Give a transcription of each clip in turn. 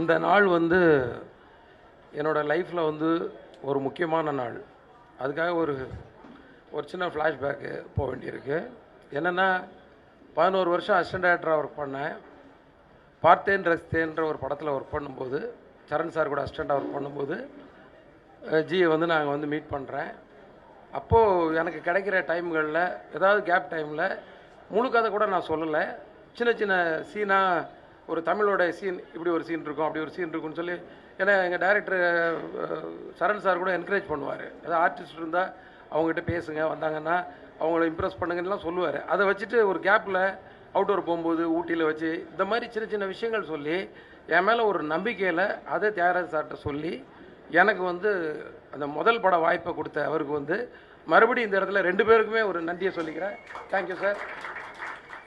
இந்த நாள் வந்து என்னோடய லைஃப்பில் வந்து ஒரு முக்கியமான நாள். அதுக்காக ஒரு சின்ன ஃப்ளாஷ்பேக்கு போக வேண்டியிருக்கு. என்னென்னா 11 வருஷம் அசிஸ்டன்ட் டைரக்டராக ஒர்க் பண்ணேன். பார்த்தேன் ரசித்தேன்ற ஒரு படத்தில் ஒர்க் பண்ணும்போது, சரண் சார் கூட அசிஸ்டண்ட்டாக ஒர்க் பண்ணும்போது ஜியை வந்து நாங்கள் வந்து மீட் பண்ணுறேன். அப்போது எனக்கு கிடைக்கிற டைம்களில் ஏதாவது கேப் டைமில் முழு கதை கூட நான் சொல்லலை. சின்ன சின்ன சீனாக ஒரு தமிழோட சீன், இப்படி ஒரு சீன் இருக்கும், அப்படி ஒரு சீன் இருக்குன்னு சொல்லி, ஏன்னா எங்கள் டைரக்டர் சரண் சார் கூட என்கரேஜ் பண்ணுவார். ஏதாவது ஆர்டிஸ்ட் இருந்தால் அவங்ககிட்ட பேசுங்க, வந்தாங்கன்னா அவங்கள இம்ப்ரெஸ் பண்ணுங்கலாம் சொல்லுவார். அதை வச்சுட்டு ஒரு கேப்பில் அவுட்டோர் போகும்போது ஊட்டியில் வச்சு இந்த மாதிரி சின்ன சின்ன விஷயங்கள் சொல்லி என் மேலே ஒரு நம்பிக்கையில் அதை தியாகராஜ சார்கிட்ட சொல்லி எனக்கு வந்து அந்த முதல் பட வாய்ப்பை கொடுத்த அவருக்கு வந்து மறுபடியும் இந்த இடத்துல 2 பேருக்குமே ஒரு நன்றியை சொல்லிக்கிறேன். Thank you sir.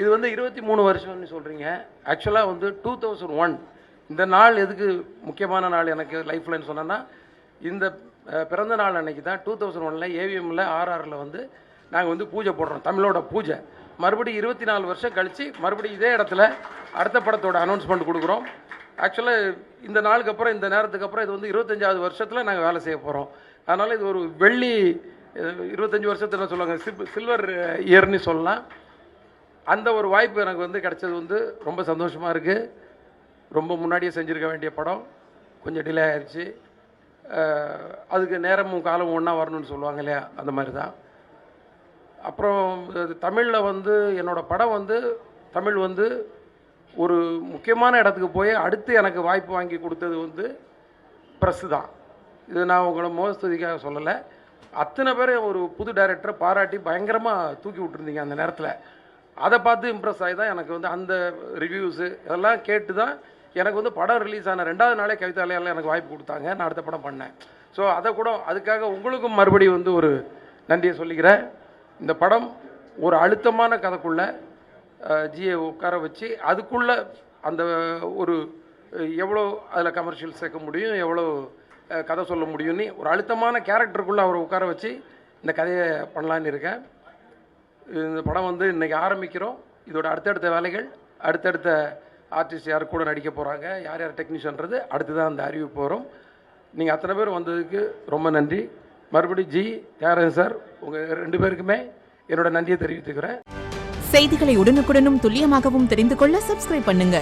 இது வந்து 23 வருஷம்னு சொல்கிறீங்க. ஆக்சுவலாக வந்து 2001 இந்த நாள் எதுக்கு முக்கியமான நாள் எனக்கு லைஃப்லன்னு சொன்னேன்னா, இந்த பிறந்த நாள் அன்னைக்கு தான் 2001 ஏவிஎம்மில் ஆர்ஆரில் வந்து நாங்கள் வந்து பூஜை போடுறோம், தமிழோட பூஜை. மறுபடியும் 24 வருஷம் கழித்து மறுபடியும் இதே இடத்துல அடுத்த படத்தோட அனௌன்ஸ்மெண்ட் கொடுக்குறோம். ஆக்சுவலாக இந்த நாளுக்கு அப்புறம், இந்த நேரத்துக்கு அப்புறம் இது வந்து 25வது வருஷத்தில் நாங்கள் வேலை செய்ய போகிறோம். அதனால் இது ஒரு வெள்ளி 25 வருஷத்தில் சொல்லுவாங்க, சில்வர் இயர்னு சொல்லலாம். அந்த ஒரு வாய்ப்பு எனக்கு வந்து கிடைச்சது வந்து ரொம்ப சந்தோஷமாக இருக்குது. ரொம்ப முன்னாடியே செஞ்சுருக்க வேண்டிய படம் கொஞ்சம் டிலே ஆயிடுச்சு. அதுக்கு நேரமும் காலமும் ஒன்றா வரணும்னு சொல்லுவாங்க இல்லையா, அந்த மாதிரி தான். அப்புறம் தமிழில் வந்து என்னோடய படம் வந்து தமிழ் வந்து ஒரு முக்கியமான இடத்துக்கு போய் அடுத்து எனக்கு வாய்ப்பு வாங்கி கொடுத்தது வந்து ப்ரெஸ்ஸு தான். இது நான் உங்களை மோஸ்துதிக்காக சொல்லலை. அத்தனை பேர் ஒரு புது டைரக்டரை பாராட்டி பயங்கரமாக தூக்கி விட்டுருந்தீங்க அந்த நேரத்தில். அதை பார்த்து இம்ப்ரெஸ் ஆகி தான் எனக்கு வந்து அந்த ரிவ்யூஸு இதெல்லாம் கேட்டு தான் எனக்கு வந்து படம் ரிலீஸ் ஆன 2வது நாளே கவிதாலயால் எனக்கு வாய்ப்பு கொடுத்தாங்க. நான் அடுத்த படம் பண்ணேன். ஸோ அதை கூட அதுக்காக உங்களுக்கும் மறுபடியும் வந்து ஒரு நன்றியை சொல்லிக்கிறேன். இந்த படம் ஒரு அழுத்தமான கதைக்குள்ளே ஜியை உட்கார வச்சு அதுக்குள்ளே அந்த ஒரு எவ்வளோ அதில் கமர்ஷியல் சேர்க்க முடியும், எவ்வளோ கதை சொல்ல முடியும்னு ஒரு அழுத்தமான கேரக்டருக்குள்ளே அவரை உட்கார வச்சு இந்த கதையை பண்ணலான்னு இருக்கேன். இந்த படம் வந்து இன்றைக்கி ஆரம்பிக்கிறோம். இதோட அடுத்தடுத்த வேலைகள், அடுத்தடுத்த ஆர்டிஸ்ட் யார் கூட நடிக்க போகிறாங்க, யார் யார் டெக்னீஷியன்றது அடுத்து தான் அந்த அறிவிப்பு வரும். நீங்கள் அத்தனை பேர் வந்ததுக்கு ரொம்ப நன்றி. மறுபடியும் ஜி, தியாகராஜன் சார், உங்கள் 2 பேருக்குமே என்னோட நன்றியை தெரிவித்துக்கிறேன். செய்திகளை உடனுக்குடனும் துல்லியமாகவும் தெரிந்து கொள்ள சப்ஸ்கிரைப் பண்ணுங்க.